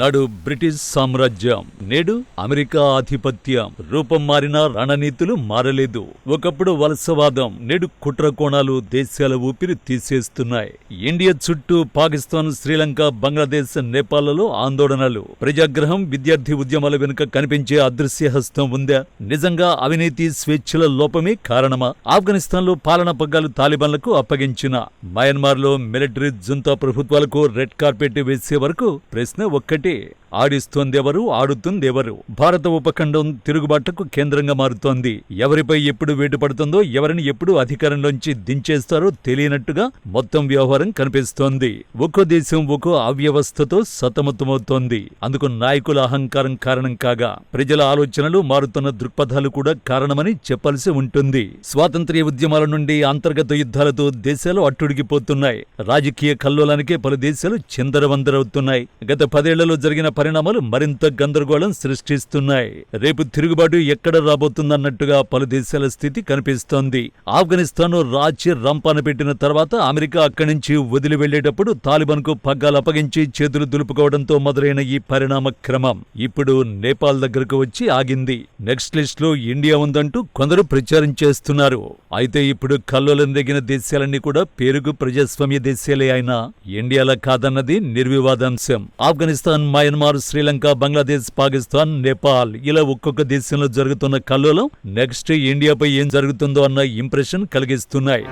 నాడు బ్రిటిష్ సామ్రాజ్యం, నేడు అమెరికా ఆధిపత్యం. రూపం మారినా రణనీతులు మారలేదు. ఒకప్పుడు వలసవాదం, నేడు కుట్రకోణాలు దేశాల ఊపిరి తీసేస్తున్నాయి. ఇండియా చుట్టూ పాకిస్తాన్, శ్రీలంక, బంగ్లాదేశ్, నేపాల్లో ఆందోళనలు. ప్రజాగ్రహం, విద్యార్థి ఉద్యమాల వెనుక కనిపించే అదృశ్య హస్తం ఉందా? నిజంగా అవినీతి, స్వేచ్ఛల లోపమే కారణమా? ఆఫ్ఘనిస్తాన్లో పాలనా పగ్గాలు తాలిబాన్లకు అప్పగించిన, మయన్మార్లో మిలిటరీ జుంతా ప్రభుత్వాలకు రెడ్ కార్పెట్ వేసే వరకు ప్రశ్న ఒక్కటే: ఆడిస్తోందెవరు, ఆడుతుందెవరు? భారత ఉపఖండం తిరుగుబాట్లకు కేంద్రంగా మారుతోంది. ఎవరిపై ఎప్పుడు వేటు పడుతుందో, ఎవరిని ఎప్పుడు అధికారంలోంచి దించేస్తారో తెలియనట్టుగా మొత్తం వ్యవహారం కనిపిస్తోంది. ఒక్కో దేశం ఒక్కో అవ్యవస్థతో సతమతమవుతోంది. అందుకు నాయకుల అహంకారం కారణం కాగా, ప్రజల ఆలోచనలు, మారుతున్న దృక్పథాలు కూడా కారణమని చెప్పాల్సి ఉంటుంది. స్వాతంత్ర్య ఉద్యమాల నుండి అంతర్గత యుద్ధాలతో దేశాలు అట్టుడికిపోతున్నాయి. రాజకీయ కల్లోలానికే పలు దేశాలు చిందరవందరవుతున్నాయి. గత 10 ఏళ్లలో జరిగిన పరిణామాలు మరింత గందరగోళం సృష్టిస్తున్నాయి. రేపు తిరుగుబాటు ఎక్కడ రాబోతుందన్నట్టుగా పలు దేశాల స్థితి కనిపిస్తోంది. ఆఫ్ఘనిస్తాన్ రాచి రంపాన పెట్టిన తర్వాత అమెరికా అక్కడి నుంచి వదిలి వెళ్లేటప్పుడు తాలిబాన్ కు పగ్గాలు అప్పగించి చేతులు దులుపుకోవడంతో మొదలైన ఈ పరిణామ క్రమం ఇప్పుడు నేపాల్ దగ్గరకు వచ్చి ఆగింది. నెక్స్ట్ లిస్ట్ లో ఇండియా ఉందంటూ కొందరు ప్రచారం చేస్తున్నారు. అయితే ఇప్పుడు కల్లోలం దిగిన దేశాలన్నీ కూడా పేరుకు ప్రజాస్వామ్య దేశాలే అయినా ఇండియాలా కాదన్నది నిర్వివాదాంశం. ఆఫ్ఘనిస్తాన్, మయన్మార్, శ్రీలంక, బంగ్లాదేశ్, పాకిస్తాన్, నేపాల్ ఇలా ఒక్కొక్క దేశంలో జరుగుతున్న కల్లోలం నెక్స్ట్ ఇండియాపై ఏం జరుగుతుందో అన్న ఇంప్రెషన్ కలిగిస్తున్నాయి.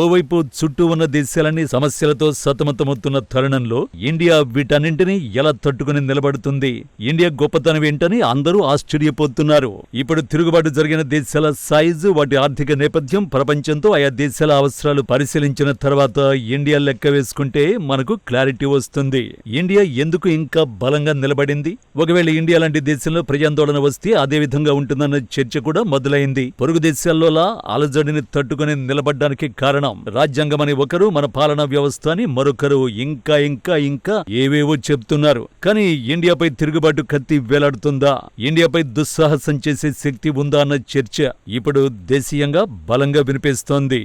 ఓవైపు చుట్టూ ఉన్న దేశాలన్నీ సమస్యలతో సతమతమవుతున్న తరుణంలో ఇండియా వీటన్నింటినీ ఎలా తట్టుకుని నిలబడుతుంది? ఇండియా గొప్పతనం ఏంటని అందరూ ఆశ్చర్యపోతున్నారు. ఇప్పుడు తిరుగుబాటు జరిగిన దేశాల సైజు, వాటి ఆర్థిక నేపథ్యం, ప్రపంచంతో ఆయా దేశాల అవసరాలు పరిశీలించిన తర్వాత ఇండియా లెక్క వేసుకుంటే మనకు క్లారిటీ వస్తుంది. ఇండియా ఎందుకు ఇంకా బలంగా నిలబడింది? ఒకవేళ ఇండియా లాంటి దేశంలో ప్రజాందోళన వస్తే అదే విధంగా ఉంటుందన్న చర్చ కూడా మొదలైంది. పొరుగు దేశాల్లోలా అలజడిని తట్టుకుని నిలబడ్డానికి కారణం రాజ్యాంగమని ఒకరు, మన పాలనా వ్యవస్థ అని మరొకరు ఇంకా ఇంకా ఇంకా ఏవేవో చెప్తున్నారు. కానీ ఇండియాపై తిరుగుబాటు కత్తి వేలాడుతుందా? ఇండియాపై దుస్సాహసం చేసే శక్తి ఉందా అన్న చర్చ ఇప్పుడు దేశీయంగా బలంగా వినిపిస్తోంది.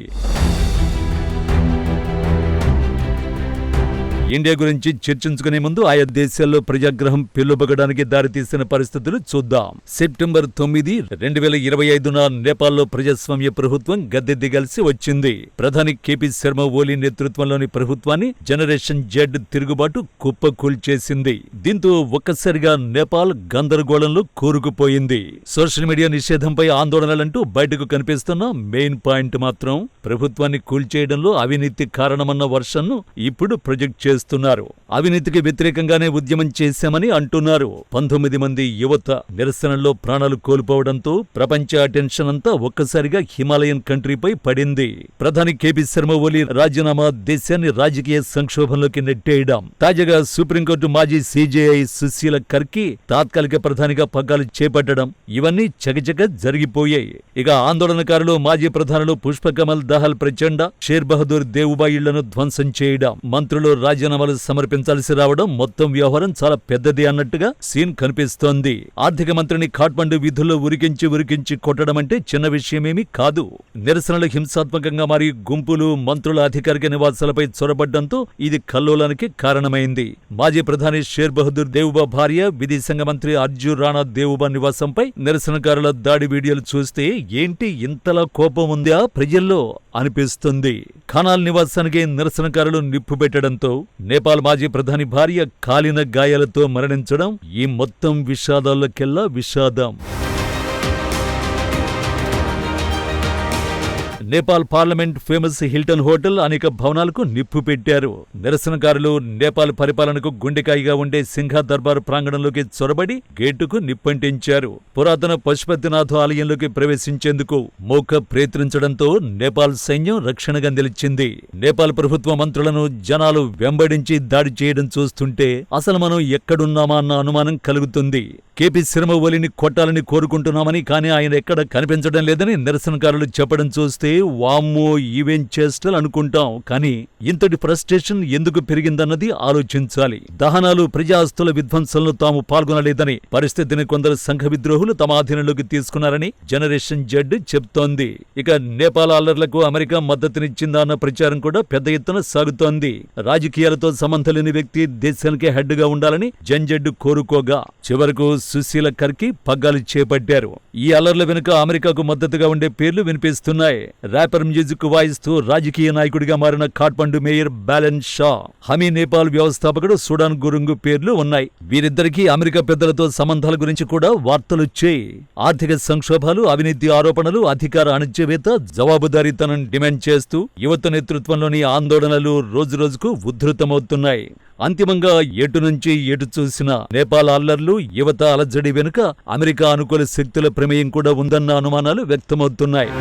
ఇండియా గురించి చర్చించుకునే ముందు ఆయా దేశాల్లో ప్రజాగ్రహం పెళ్లుబగడానికి దారితీసిన పరిస్థితులు చూద్దాం. సెప్టెంబర్ 9, 2025న నేపాల్లో ప్రజాస్వామ్య ప్రభుత్వం గద్దె దిగాల్సి వచ్చింది. ప్రధాని కేపీ శర్మ ఓలీ నేతృత్వంలోని ప్రభుత్వాన్ని జనరేషన్ జెడ్ తిరుగుబాటు కుప్పకూల్చేసింది. దీంతో ఒక్కసారిగా నేపాల్ గందరగోళంలో కూరుకుపోయింది. సోషల్ మీడియా నిషేధంపై ఆందోళనలంటూ బయటకు కనిపిస్తున్న మెయిన్ పాయింట్ మాత్రం ప్రభుత్వాన్ని కూల్చేయడంలో అవినీతి కారణమన్న వర్షన్ను ఇప్పుడు ప్రొజెక్ట్ చేస్తున్నారు. అవినీతికి వ్యతిరేకంగానే ఉద్యమం చేశామని అంటున్నారు. 19 మంది యువత నిరసనలో ప్రాణాలు కోల్పోవడంతో ప్రపంచ అటెన్షన్ అంతా ఒక్కసారిగా హిమాలయన్ కంట్రీపై పడింది. ప్రధాని కేపీ శర్మ ఓలీ రాజీనామా దేశాన్ని రాజకీయ సంక్షోభంలోకి నెట్టేయడం, తాజాగా సుప్రీంకోర్టు మాజీ సిజేఐ సుశీల కర్కి తాత్కాలిక ప్రధానిగా పగ్గాలు చేపట్టడం, ఇవన్నీ చకచక జరిగిపోయాయి. ఇక ఆందోళనకారులు, మాజీ ప్రధానులు పుష్పకమల్ దహల్ ప్రచండ, షేర్ బహదూర్ దేవుబా ఇళ్లను ధ్వంసం చేయడం, మంత్రులు రాజీనామాలు సమర్పించాల్సి రావడం, మొత్తం వ్యవహారం చాలా పెద్దది అన్నట్టుగా సీన్ కనిపిస్తోంది. ఆర్థిక మంత్రిని ఖాట్మండు వీధుల్లో ఉరికించి కొట్టడం అంటే చిన్న విషయమేమీ కాదు. నిరసనలు హింసాత్మకంగా మారి గుంపులు మంత్రుల అధికారిక నివాసాలపై చొరబడ్డంతో ఇది కల్లోలానికి కారణమైంది. మాజీ ప్రధాని షేర్ బహదూర్ దేవుబా భార్య, విదేశాంగ మంత్రి అర్జున్ రాణా దేవుబా నివాసంపై నిరసనకారుల దాడి వీడియోలు చూస్తే ఏంటి ఇంతలా కోపం ఉందా ప్రజల్లో అనిపిస్తుంది. ఖనాల్ నివాసానికి నిరసనకారులు నిప్పు పెట్టడంతో నేపాల్ మాజీ ప్రధాని భార్య కాలిన గాయాలతో మరణించడం ఈ మొత్తం విషాదాల్లోకెల్లా విషాదం. Nepal parliament famous Hilton hotel అనేక భవనాలకు నిప్పు పెట్టారు. నిరసనకారులు నేపాల్ పరిపాలనకు గుండెకాయిగా ఉండే సింహ దర్బార్ ప్రాంగణంలోకి చొరబడి గేటుకు నిప్పంటించారు. పురాతన పశుపతినాథ్ ఆలయంలోకి ప్రవేశించేందుకు మోక ప్రయత్నించడంతో నేపాల్ సైన్యం రక్షణగా నిలిచింది. నేపాల్ ప్రభుత్వ మంత్రులను జనాలు వెంబడించి దాడి చేయడం చూస్తుంటే అసలు మనం ఎక్కడున్నామా అన్న అనుమానం కలుగుతుంది. కేపీ శర్మ ఓలీని కొట్టాలని కోరుకుంటున్నామని, కానీ ఆయన ఎక్కడ కనిపించడం లేదని నిరసనకారులు చెప్పడం చూస్తే వామ్మో ఈవెం చేష్టలు అనుకుంటాం, కానీ ఇంతటి ఫ్రస్ట్రేషన్ ఎందుకు పెరిగిందన్నది ఆలోచించాలి. దహనాలు, ప్రజాస్తుల విధ్వంసంలో తాము పాల్గొనలేదని, పరిస్థితిని కొందరు సంఘ విద్రోహులు తమ ఆధీనంలోకి తీసుకున్నారని జనరేషన్ జెడ్ చెప్తోంది. ఇక నేపాల్ అల్లర్లకు అమెరికా మద్దతునిచ్చిందా అన్న ప్రచారం కూడా పెద్ద ఎత్తున సాగుతోంది. రాజకీయాలతో సంబంధం లేని వ్యక్తి దేశానికే హెడ్ గా ఉండాలని జంజెడ్ కోరుకోగా చివరకు సుశీల కర్కి పగ్గాలు చేపట్టారు. ఈ అల్లర్ల వెనుక అమెరికాకు మద్దతుగా ఉండే పేర్లు వినిపిస్తున్నాయి. ర్యాపర్ మ్యూజిక్ వాయిస్తూ రాజకీయ నాయకుడిగా మారిన ఖాట్మండు మేయర్ బ్యాలెన్ షా, హమీ నేపాల్ వ్యవస్థాపకుడు సుడాన్ గురుంగు పేర్లు ఉన్నాయి. వీరిద్దరికీ అమెరికా పెద్దలతో సంబంధాల గురించి కూడా వార్తలొచ్చాయి. ఆర్థిక సంక్షోభాలు, అవినీతి ఆరోపణలు, అధికార అణచివేత, జవాబుదారీతనం డిమాండ్ చేస్తూ యువత నేతృత్వంలోని ఆందోళనలు రోజురోజుకు ఉధృతమవుతున్నాయి. అంతిమంగా ఎటు నుంచి ఎటు చూసినా నేపాల్ అల్లర్లు, యువత అలజడి వెనుక అమెరికా అనుకూల శక్తుల ప్రమేయం కూడా ఉందన్న అనుమానాలు వ్యక్తమవుతున్నాయి.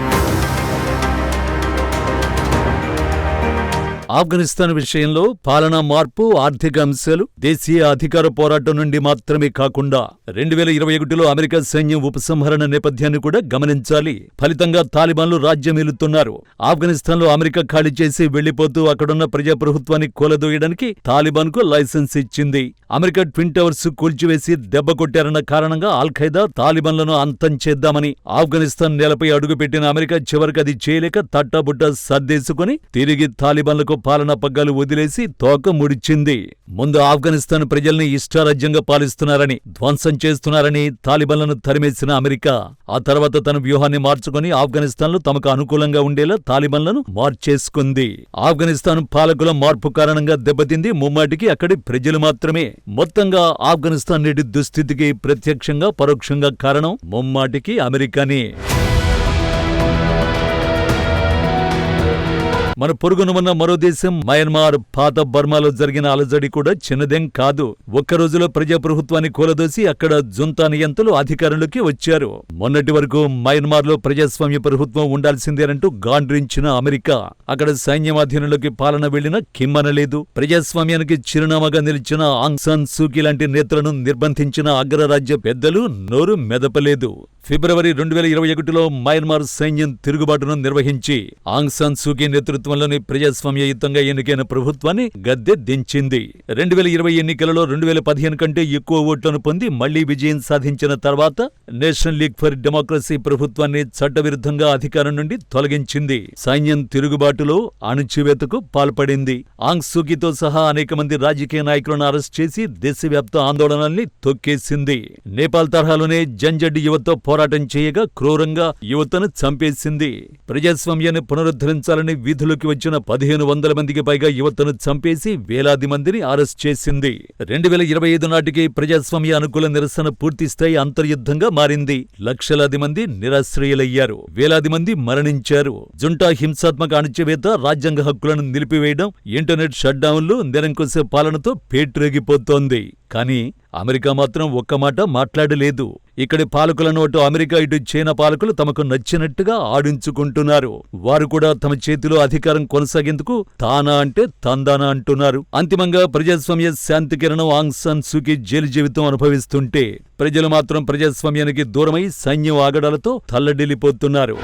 ఆఫ్ఘనిస్తాన్ విషయంలో పాలనా మార్పు, ఆర్థిక అంశాలు దేశీయ అధికార పోరాటం నుండి మాత్రమే కాకుండా 2021లో అమెరికా సైన్యం ఉపసంహరణ నేపథ్యాన్ని కూడా గమనించాలి. ఫలితంగా తాలిబాన్లు రాజ్యమేలుతున్నారు. ఆఫ్ఘనిస్తాన్లో అమెరికా ఖాళీ చేసి వెళ్లిపోతూ అక్కడున్న ప్రజాప్రభుత్వాన్ని కూలదోయడానికి తాలిబాన్ కు లైసెన్స్ ఇచ్చింది. అమెరికా ట్విన్ టవర్స్ కూల్చివేసి దెబ్బ కొట్టారన్న కారణంగా అల్-ఖైదా తాలిబాన్లను అంతం చేద్దామని ఆఫ్ఘనిస్తాన్ నేలపై అడుగుపెట్టిన అమెరికా చివరికి అది చేయలేక తట్టాబుట్టా సర్దేసుకుని తిరిగి తాలిబాన్లకు పాలనా పగ్గాలు వదిలేసి తోక ముడిచింది. ముందు ఆఫ్ఘనిస్తాన్ ప్రజల్ని ఇష్టారాజ్యంగా పాలిస్తున్నారని, ధ్వంసం చేస్తున్నారని తాలిబాన్లను తరిమేసిన అమెరికా ఆ తర్వాత తన వ్యూహాన్ని మార్చుకుని ఆఫ్ఘనిస్తాన్లో తమకు అనుకూలంగా ఉండేలా తాలిబాన్లను మార్చేసుకుంది. ఆఫ్ఘనిస్తాన్ పాలకుల మార్పు కారణంగా దెబ్బతింది ముమ్మాటికి అక్కడి ప్రజలు మాత్రమే. మొత్తంగా ఆఫ్ఘనిస్తాన్ నేటి దుస్థితికి ప్రత్యక్షంగా పరోక్షంగా కారణం ముమ్మాటికి అమెరికానే. మన పొరుగున ఉన్న మరో దేశం మయన్మార్. పాత బర్మాలో జరిగిన అలజడి కూడా చిన్నదేం కాదు. ఒక్క రోజులో ప్రజాప్రభుత్వాన్ని కూలదోసి అక్కడ జుంతా నియంతలు అధికారంలోకి వచ్చారు. మొన్నటి వరకు మయన్మార్లో ప్రజాస్వామ్య ప్రభుత్వం ఉండాల్సిందేనంటూ గాండ్రించిన అమెరికా అక్కడ సైన్యం అధీనంలోకి పాలన వెళ్లిన కిమ్మనలేదు. ప్రజాస్వామ్యానికి చిరునామాగా నిలిచిన ఆంగ్ సాన్ సూకీ లాంటి నేతలను నిర్బంధించిన అగ్రరాజ్య పెద్దలు నోరు మెదపలేదు. ఫిబ్రవరి 2021లో మయన్మార్ సైన్యం తిరుగుబాటును నిర్వహించి ఆంగ్ సాన్ సూకీ నేతృత్వంలోని ప్రజాస్వామ్యయుతంగా ఎన్నికైన ప్రభుత్వాన్ని గద్దె దించింది. 2020 ఎన్నికలలో 2015 కంటే ఎక్కువ ఓట్లను పొంది మళ్లీ విజయం సాధించిన తర్వాత నేషనల్ లీగ్ ఫర్ డెమోక్రసీ ప్రభుత్వాన్ని చట్టవిరుద్ధంగా అధికారం నుండి తొలగించింది. సైన్యం తిరుగుబాటులో అణచివేతకు పాల్పడింది. ఆంగ్ సూకీతో సహా అనేక మంది రాజకీయ నాయకులను అరెస్ట్ చేసి దేశవ్యాప్త ఆందోళనల్ని తొక్కేసింది. నేపాల్ తరహాలోనే జంజడ్ యువత పోరాటం చేయగా క్రూరంగా యువతను చంపేసింది. ప్రజాస్వామ్యాన్ని పునరుద్ధరించాలని వీధులోకి వచ్చిన 1500 మందికి పైగా యువతను చంపేసి వేలాది మందిని అరెస్ట్ చేసింది. 2025 నాటికి ప్రజాస్వామ్య అనుకూల నిరసన పూర్తిస్థాయి అంతర్యుద్ధంగా మారింది. లక్షలాది మంది నిరాశ్రయులయ్యారు. వేలాది మంది మరణించారు. జుంటా హింసాత్మక అణచివేత, రాజ్యాంగ హక్కులను నిలిపివేయడం, ఇంటర్నెట్ షట్డౌన్లు, నిరంకుశ పాలనతో పేట్రేగిపోతోంది. కానీ అమెరికా మాత్రం ఒక్క మాట మాట్లాడలేదు. ఇక్కడి పాలకులను అటు అమెరికా ఇటు చైనా పాలకులు తమకు నచ్చినట్టుగా ఆడించుకుంటున్నారు. వారు కూడా తమ చేతిలో అధికారం కొనసాగేందుకు తానా అంటే తందానా అంటున్నారు. అంతిమంగా ప్రజాస్వామ్య శాంతి కిరణం ఆంగ్ సాన్ సూకీ జైలు జీవితం అనుభవిస్తుంటే ప్రజలు మాత్రం ప్రజాస్వామ్యానికి దూరమై సైన్యం ఆగడాలతో తల్లడిల్లిపోతున్నారు.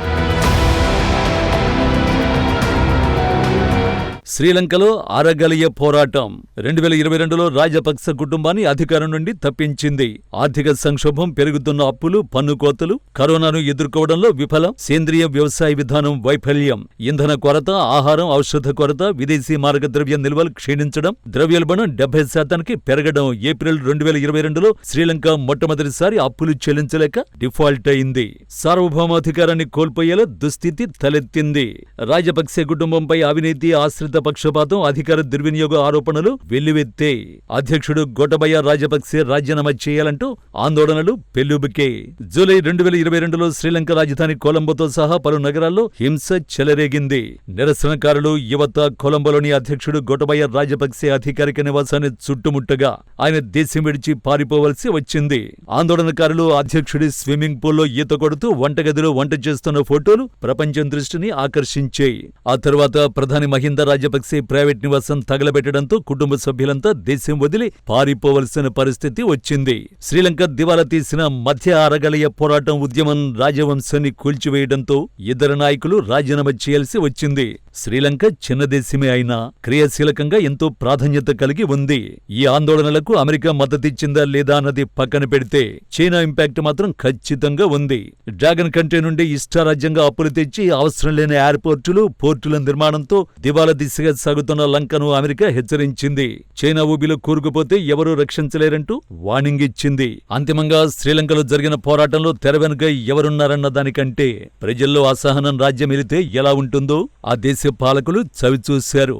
శ్రీలంకలో అరగలియ పోరాటం 2022లో రాజపక్స కుటుంబాన్ని అధికారం నుండి తప్పించింది. ఆర్థిక సంక్షోభం, పెరుగుతున్న అప్పులు, పన్ను కోతలు, కరోనాను ఎదుర్కోవడంలో విఫలం, సేంద్రియ వ్యవసాయ విధానం వైఫల్యం, ఇంధన కొరత, ఆహారం, ఔషధ కొరత, విదేశీ మార్గద్రవ్య నిల్వలు క్షీణించడం, ద్రవ్యోల్బణం 70% పెరగడం. ఏప్రిల్ 2022లో శ్రీలంక మొట్టమొదటిసారి అప్పులు చెల్లించలేక డిఫాల్ట్ అయింది. సార్వభౌమాధికారాన్ని కోల్పోయేలా దుస్థితి తలెత్తింది. రాజపక్సే కుటుంబంపై అవినీతి, ఆశ్రిత పక్షపాతం, అధికార దుర్వినియోగ ఆరోపణలు వెల్లువెత్తే. అధ్యక్షుడు గోటబయ రాజపక్సే రాజీనామా చేయాలంటూ ఆందోళనలు పెల్లుబికే. జూలై 2022లో శ్రీలంక రాజధాని కొలంబోతో సహా పలు నగరాల్లో హింస చెలరేగింది. నిరసనకారులు, యువత కొలంబోలోని అధ్యక్షుడు గోటబయ రాజపక్సే అధికారిక నివాసాన్ని చుట్టుముట్టగా ఆయన దేశం విడిచి పారిపోవలసి వచ్చింది. ఆందోళనకారులు అధ్యక్షుడి స్విమ్మింగ్ పూల్లో ఈత కొడుతూ వంటగదిలో వంట చేస్తున్న ఫోటోలు ప్రపంచం దృష్టిని ఆకర్షించాయి. ఆ తర్వాత ప్రధాని మహిందా రాజపక్సే రాజపక్సే ప్రైవేట్ నివాసం తగలబెట్టడంతో కుటుంబ సభ్యులంతా దేశం వదిలి పారిపోవలసిన పరిస్థితి వచ్చింది. శ్రీలంక దివాలా తీసిన మధ్య అరగలయ పోరాటం ఉద్యమం రాజవంశాన్ని కూల్చివేయడంతో ఇద్దరు నాయకులు రాజీనామా చేయాల్సి వచ్చింది. శ్రీలంక చిన్న దేశమే అయినా క్రియాశీలకంగా ఎంతో ప్రాధాన్యత కలిగి ఉంది. ఈ ఆందోళనలకు అమెరికా మద్దతిచ్చిందా లేదా అన్నది పక్కన పెడితే చైనా ఇంపాక్ట్ మాత్రం ఖచ్చితంగా ఉంది. డ్రాగన్ కంట్రీ నుండి ఇష్టారాజ్యంగా అప్పులు తెచ్చి అవసరం లేని ఎయిర్పోర్టులు, పోర్టుల నిర్మాణంతో దివాలా దిశగా సాగుతున్న లంకను అమెరికా హెచ్చరించింది. చైనా ఊబిలో కూరుకుపోతే ఎవరూ రక్షించలేరంటూ వార్నింగ్ ఇచ్చింది. అంతిమంగా శ్రీలంకలో జరిగిన పోరాటంలో తెర వెనుక ఎవరున్నారన్న దానికంటే ప్రజల్లో అసహనం రాజ్యమేలితే ఎలా ఉంటుందో ఆ దేశ పాలకులు చవిచూశారు.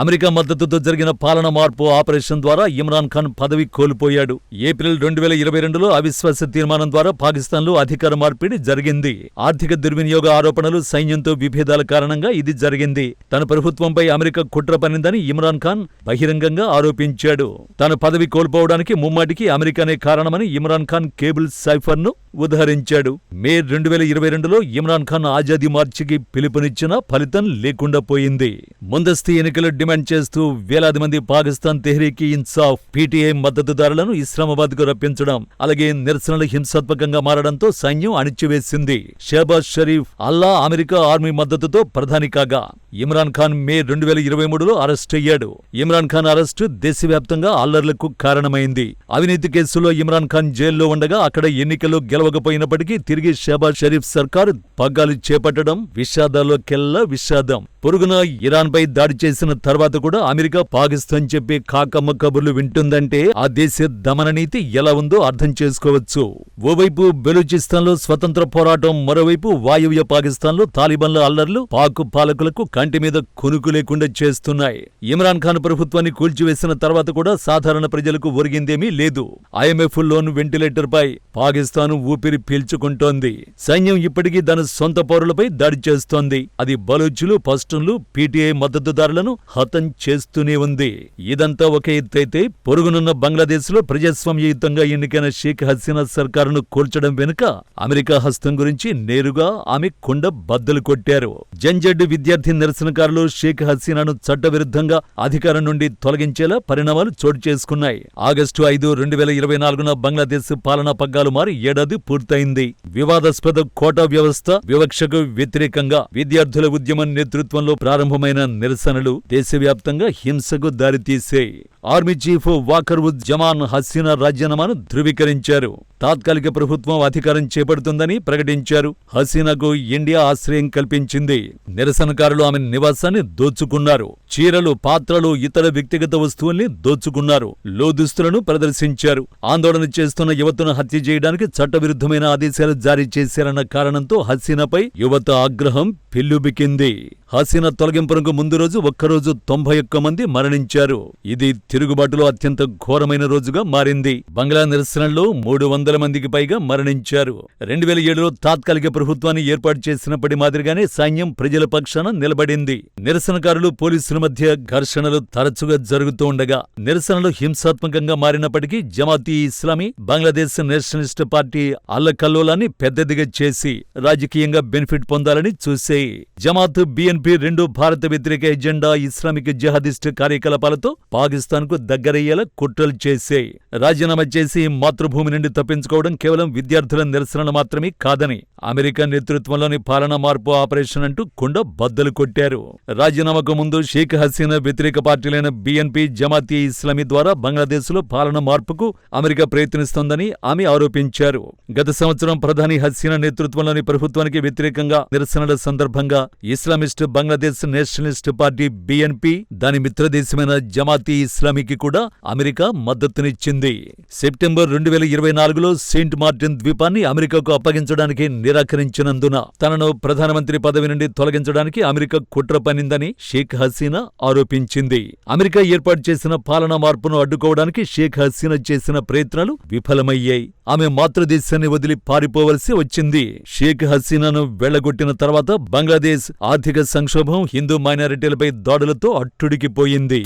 అమెరికా మద్దతుతో జరిగిన పాలన మార్పు ఆపరేషన్ ద్వారా ఇమ్రాన్ ఖాన్ పదవి కోల్పోయాడు. ఏప్రిల్ 2022లో అవిశ్వాస తీర్మానం ద్వారా పాకిస్తాన్లో అధికార మార్పిడి జరిగింది. ఆర్థిక దుర్వినియోగ ఆరోపణలు, సైన్యంతో విభేదాల కారణంగా ఇది జరిగింది. తన ప్రభుత్వంపై అమెరికా కుట్ర పన్నిందని ఇమ్రాన్ ఖాన్ బహిరంగంగా ఆరోపించాడు. తన పదవి కోల్పోవడానికి ముమ్మాటికి అమెరికానే కారణమని ఇమ్రాన్ ఖాన్ కేబుల్ సైఫర్ను ఉదహరించాడు. మే 2022లో ఇమ్రాన్ ఖాన్ ఆజాదీ మార్చికి పిలుపునిచ్చినా ఫలితం లేకుండా పోయింది. ముందస్తు ఎన్నికలు డిమాండ్ చేస్తూ వేలాది మంది పాకిస్తాన్ తెహ్రీక్ ఇన్సాఫ్ పీటీఐ మద్దతుదారులను ఇస్లామాబాద్ కు రప్పించడం, అలాగే నిరసనలు హింసాత్మకంగా మారడంతో సైన్యం అణిచివేసింది. షహబాజ్ షరీఫ్ అల్లా అమెరికా ఆర్మీ మద్దతుతో ప్రధాని కాగా ఇమ్రాన్ ఖాన్ మే 2023లో అరెస్టయ్యాడు. ఇమ్రాన్ ఖాన్ అరెస్టు దేశవ్యాప్తంగా అల్లర్లకు కారణమైంది. అవినీతి కేసులో ఇమ్రాన్ ఖాన్ జైల్లో ఉండగా అక్కడ ఎన్నికల్లో గెలవకపోయినప్పటికీ తిరిగి షహబాజ్ షరీఫ్ సర్కారు పగ్గాలు చేపట్టడం విషాదాల్లోకెల్లా విషాదం. పొరుగున ఇరాన్పై దాడి చేసిన తర్వాత కూడా అమెరికా పాకిస్తాన్ చెప్పే కాకమ్మ కబుర్లు వింటుందంటే ఆ దేశ దమన నీతి ఎలా ఉందో అర్థం చేసుకోవచ్చు. ఓవైపు బెలూచిస్తాన్లో స్వతంత్ర పోరాటం, మరోవైపు వాయువ్య పాకిస్తాన్లో తాలిబాన్ల అల్లర్లు పాక్ పాలకులకు కంటి మీద కొనుకు లేకుండా చేస్తున్నాయి. ఇమ్రాన్ ఖాన్ ప్రభుత్వాన్ని కూల్చివేసిన తర్వాత కూడా సాధారణ ప్రజలకు ఒరిగిందేమీ లేదు. IMF లోన్ వెంటిలేటర్ పై పాకిస్తాన్ ఊపిరి పీల్చుకుంటోంది. సైన్యం ఇప్పటికీ దాని సొంత పౌరులపై దాడి చేస్తోంది. అది బలూచులు, పష్టున్లు, పీటీఐ మద్దతుదారులను హతం చేస్తూనే ఉంది. ఇదంతా ఒక ఎత్తైతే పొరుగునున్న బంగ్లాదేశ్ లో ప్రజాస్వామ్యయుతంగా ఎన్నికైన షేక్ హసీనా సర్కారును కూల్చడం వెనుక అమెరికా హస్తం గురించి నేరుగా ఆమె కుండ బద్దలు కొట్టారు. జంజడ్ విద్యార్థి నిరసనకారులు షేక్ హసీనాను చట్టవిరుద్ధంగా అధికారం నుండి తొలగించేలా పరిణామాలు చోటు చేసుకున్నాయి. ఆగస్టు 5, 2024న బంగ్లాదేశ్ పాలనా పగ్గాలు మారి ఏడాది పూర్తయింది. వివాదాస్పద కోటా వ్యవస్థ, వివక్షకు వ్యతిరేకంగా విద్యార్థుల ఉద్యమం నేతృత్వంలో ప్రారంభమైన నిరసనలు దేశవ్యాప్తంగా హింసకు దారితీశాయి. ఆర్మీ చీఫ్ వాకర్ ఉజ్ జమాన్ హసీనా రాజీనామాను ధృవీకరించారు. తాత్కాలిక ప్రభుత్వం అధికారం చేపడుతుందని ప్రకటించారు. హసీనాకు ఇండియా ఆశ్రయం కల్పించింది. నిరసనకారులు ఆమె నివాసాన్ని దోచుకున్నారు. చీరలు, పాత్రలు, ఇతర వ్యక్తిగత వస్తువుల్ని దోచుకున్నారు. లోదుస్తులను ప్రదర్శించారు. ఆందోళన చేస్తున్న యువతను హత్య చేయడానికి చట్టవిరుద్ధమైన ఆదేశాలు జారీ చేశారన్న కారణంతో హసీనాపై యువత ఆగ్రహం పెల్లుబికింది. హసీనా తొలగింపునకు ముందు రోజు ఒక్కరోజు 91 మంది మరణించారు. ఇది తిరుగుబాటులో అత్యంత ఘోరమైన రోజుగా మారింది. బంగ్లా నిరసనల్లో 300 మందికి పైగా మరణించారు. 2007లో తాత్కాలిక ప్రభుత్వాన్ని ఏర్పాటు చేసినప్పటి మాదిరిగానే సైన్యం ప్రజల పక్షాన నిలబడింది. నిరసనకారులు, పోలీసుల మధ్య ఘర్షణలు తరచుగా జరుగుతూ ఉండగా నిరసనలు హింసాత్మకంగా మారినప్పటికీ జమాతీ ఇస్లామీ, బంగ్లాదేశ్ నేషనలిస్ట్ పార్టీ అల్లకల్లోలాన్ని పెద్దదిగా చేసి రాజకీయంగా బెనిఫిట్ పొందాలని చూశాయి. జమాత్ BNP రెండు భారత వ్యతిరేక ఎజెండా, ఇస్లామిక్ జిహాదిస్ట్ కార్యకలాపాలతో పాకిస్తాన్ కు దగ్గరయ్యేలా కుట్రలు చేశాయి. రాజీనామా చేసి మాతృభూమి నుండి తప్పించుకోవడం కేవలం విద్యార్థుల నిరసనలు మాత్రమే కాదని అమెరికా నేతృత్వంలోని పాలనా మార్పు ఆపరేషన్ అంటూ కుండ బద్దలు కొట్టారు. రాజీనామాకు ముందు షేక్ హసీనా వ్యతిరేక పార్టీలైన BNP, జమాతీ ఇస్లామీ ద్వారా బంగ్లాదేశ్ లో పాలన మార్పుకు అమెరికా ప్రయత్నిస్తోందని ఆమె ఆరోపించారు. గత సంవత్సరం ప్రధాని హసీనా నేతృత్వంలోని ప్రభుత్వానికి వ్యతిరేకంగా నిరసనల సందర్భంగా Islamist Bangladesh Nationalist party BNP, దాని మిత్రదేశమైన జమాతీ ఇస్లామీకి కూడా అమెరికా మద్దతునిచ్చింది. సెప్టెంబర్ 2024లో సెయింట్ మార్టిన్ ద్వీపాన్ని అమెరికాకు అప్పగించడానికి నిరాకరించినందున తనను ప్రధానమంత్రి పదవి నుండి తొలగించడానికి అమెరికా కుట్ర పన్నిందని షేక్ హసీనా ఆరోపించింది. అమెరికా ఏర్పాటు చేసిన పాలనా మార్పును అడ్డుకోవడానికి షేక్ హసీనా చేసిన ప్రయత్నాలు విఫలమయ్యాయి. ఆమె మాతృదేశాన్ని వదిలి పారిపోవలసి వచ్చింది. షేక్ హసీనాను వెళ్లగొట్టిన తర్వాత బంగ్లాదేశ్ ఆర్థిక సంక్షోభం, హిందూ మైనారిటీలపై దాడులతో అట్టుడికిపోయింది.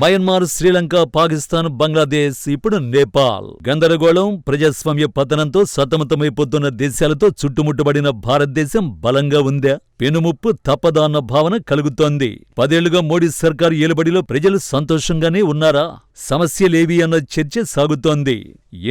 మయన్మార్, శ్రీలంక, పాకిస్తాన్, బంగ్లాదేశ్, ఇప్పుడు నేపాల్. గందరగోళం, ప్రజాస్వామ్య పతనంతో సతమతమైపోతున్న దేశాలతో చుట్టుముట్టబడిన భారతదేశం బలంగా ఉందా? పెనుముప్పు తప్పదా అన్న భావన కలుగుతోంది. 10 ఏళ్లుగా మోడీ సర్కారు ఏలుబడిలో ప్రజలు సంతోషంగానే ఉన్నారా? సమస్యలేవి అన్న చర్చ సాగుతోంది.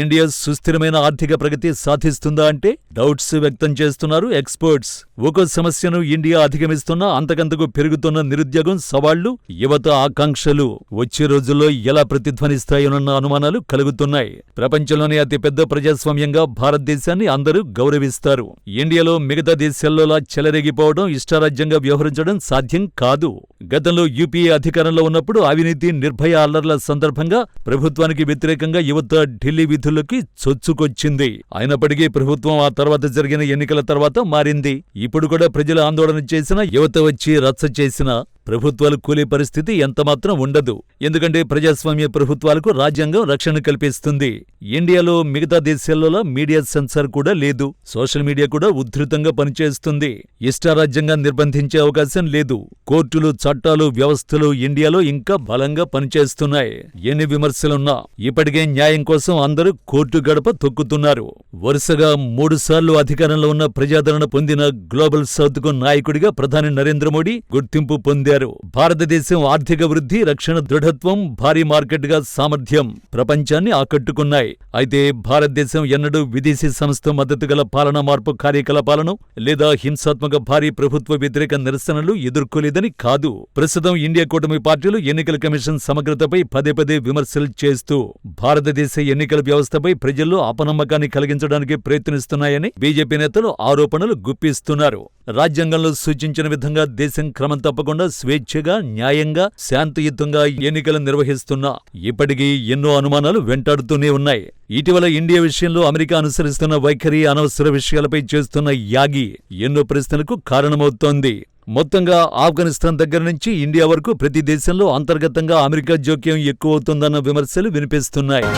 ఇండియా సుస్థిరమైన ఆర్థిక ప్రగతి సాధిస్తుందా అంటే డౌట్స్ వ్యక్తం చేస్తున్నారు ఎక్స్పర్ట్స్. ఒక్కో సమస్యను ఇండియా అధిగమిస్తున్నా అంతకంతకు పెరుగుతున్న నిరుద్యోగం, సవాళ్లు, యువత ఆకాంక్షలు వచ్చే రోజుల్లో ఎలా ప్రతిధ్వనిస్తాయోనన్న అనుమానాలు కలుగుతున్నాయి. ప్రపంచంలోనే అతిపెద్ద ప్రజాస్వామ్యంగా భారతదేశాన్ని అందరూ గౌరవిస్తారు. ఇండియాలో మిగతా దేశాల్లోలా చెలరేగిపోవడం, ఇష్టారాజ్యంగా వ్యవహరించడం సాధ్యం కాదు. గతంలో యూపీఏ అధికారంలో ఉన్నప్పుడు అవినీతి, నిర్భయ అల్లర్ల సందర్భంగా ప్రభుత్వానికి వ్యతిరేకంగా యువత ఢిల్లీ వీధుల్లోకి చొచ్చుకొచ్చింది. అయినప్పటికీ ప్రభుత్వం ఆ తర్వాత జరిగిన ఎన్నికల తర్వాత మారింది. ఇప్పుడు కూడా ప్రజలు ఆందోళన చేసినా, యువత వచ్చి రచ్చ చేసినా ప్రభుత్వాలు కూలే పరిస్థితి ఎంతమాత్రం ఉండదు. ఎందుకంటే ప్రజాస్వామ్య ప్రభుత్వాలకు రాజ్యాంగం రక్షణ కల్పిస్తుంది. ఇండియాలో మిగతా దేశాల్లో మీడియా సెన్సార్ కూడా లేదు. సోషల్ మీడియా కూడా ఉధృతంగా పనిచేస్తుంది. ఇష్టారాజ్యంగా నిర్బంధించే అవకాశం లేదు. కోర్టులు, చట్టాలు, వ్యవస్థలు ఇండియాలో ఇంకా బలంగా పనిచేస్తున్నాయి. ఎన్ని విమర్శలున్నా ఇప్పటికే న్యాయం కోసం అందరూ కోర్టు గడప తొక్కుతున్నారు. వరుసగా 3 సార్లు అధికారంలో ఉన్న, ప్రజాదరణ పొందిన గ్లోబల్ సౌత్ కు నాయకుడిగా ప్రధాని నరేంద్ర మోడీ గుర్తింపు పొందారు. భారతదేశం ఆర్థిక వృద్ధి, రక్షణ దృఢత్వం, భారీ మార్కెట్గా సామర్థ్యం ప్రపంచాన్ని ఆకట్టుకున్నాయి. అయితే భారతదేశం ఎన్నడూ విదేశీ సంస్థ మద్దతు గల పాలనా మార్పు కార్యకలాపాలను లేదా హింసాత్మక భారీ ప్రభుత్వ వ్యతిరేక నిరసనలు ఎదుర్కోలేదని కాదు. ప్రస్తుతం ఇండియా కూటమి పార్టీలు ఎన్నికల కమిషన్ సమగ్రతపై పదే విమర్శలు చేస్తూ భారతదేశ ఎన్నికల వ్యవస్థపై ప్రజల్లో అపనమ్మకాన్ని కలిగించడానికి ప్రయత్నిస్తున్నాయని బీజేపీ నేతలు ఆరోపణలు గుప్పిస్తున్నారు. రాజ్యాంగంలో సూచించిన విధంగా దేశం క్రమం తప్పకుండా స్వేచ్ఛగా, న్యాయంగా, శాంతియుతంగా ఎన్నికలు నిర్వహిస్తున్నా ఇప్పటికీ ఎన్నో అనుమానాలు వెంటాడుతూనే ఉన్నాయి. ఇటీవల ఇండియా విషయంలో అమెరికా అనుసరిస్తున్న వైఖరి, అనవసర విషయాలపై చేస్తున్న యాగి ఎన్నో ప్రశ్నలకు కారణమవుతోంది. మొత్తంగా ఆఫ్ఘనిస్తాన్ దగ్గర నుంచి ఇండియా వరకు ప్రతి దేశంలో అంతర్గతంగా అమెరికా జోక్యం ఎక్కువవుతోందన్న విమర్శలు వినిపిస్తున్నాయి.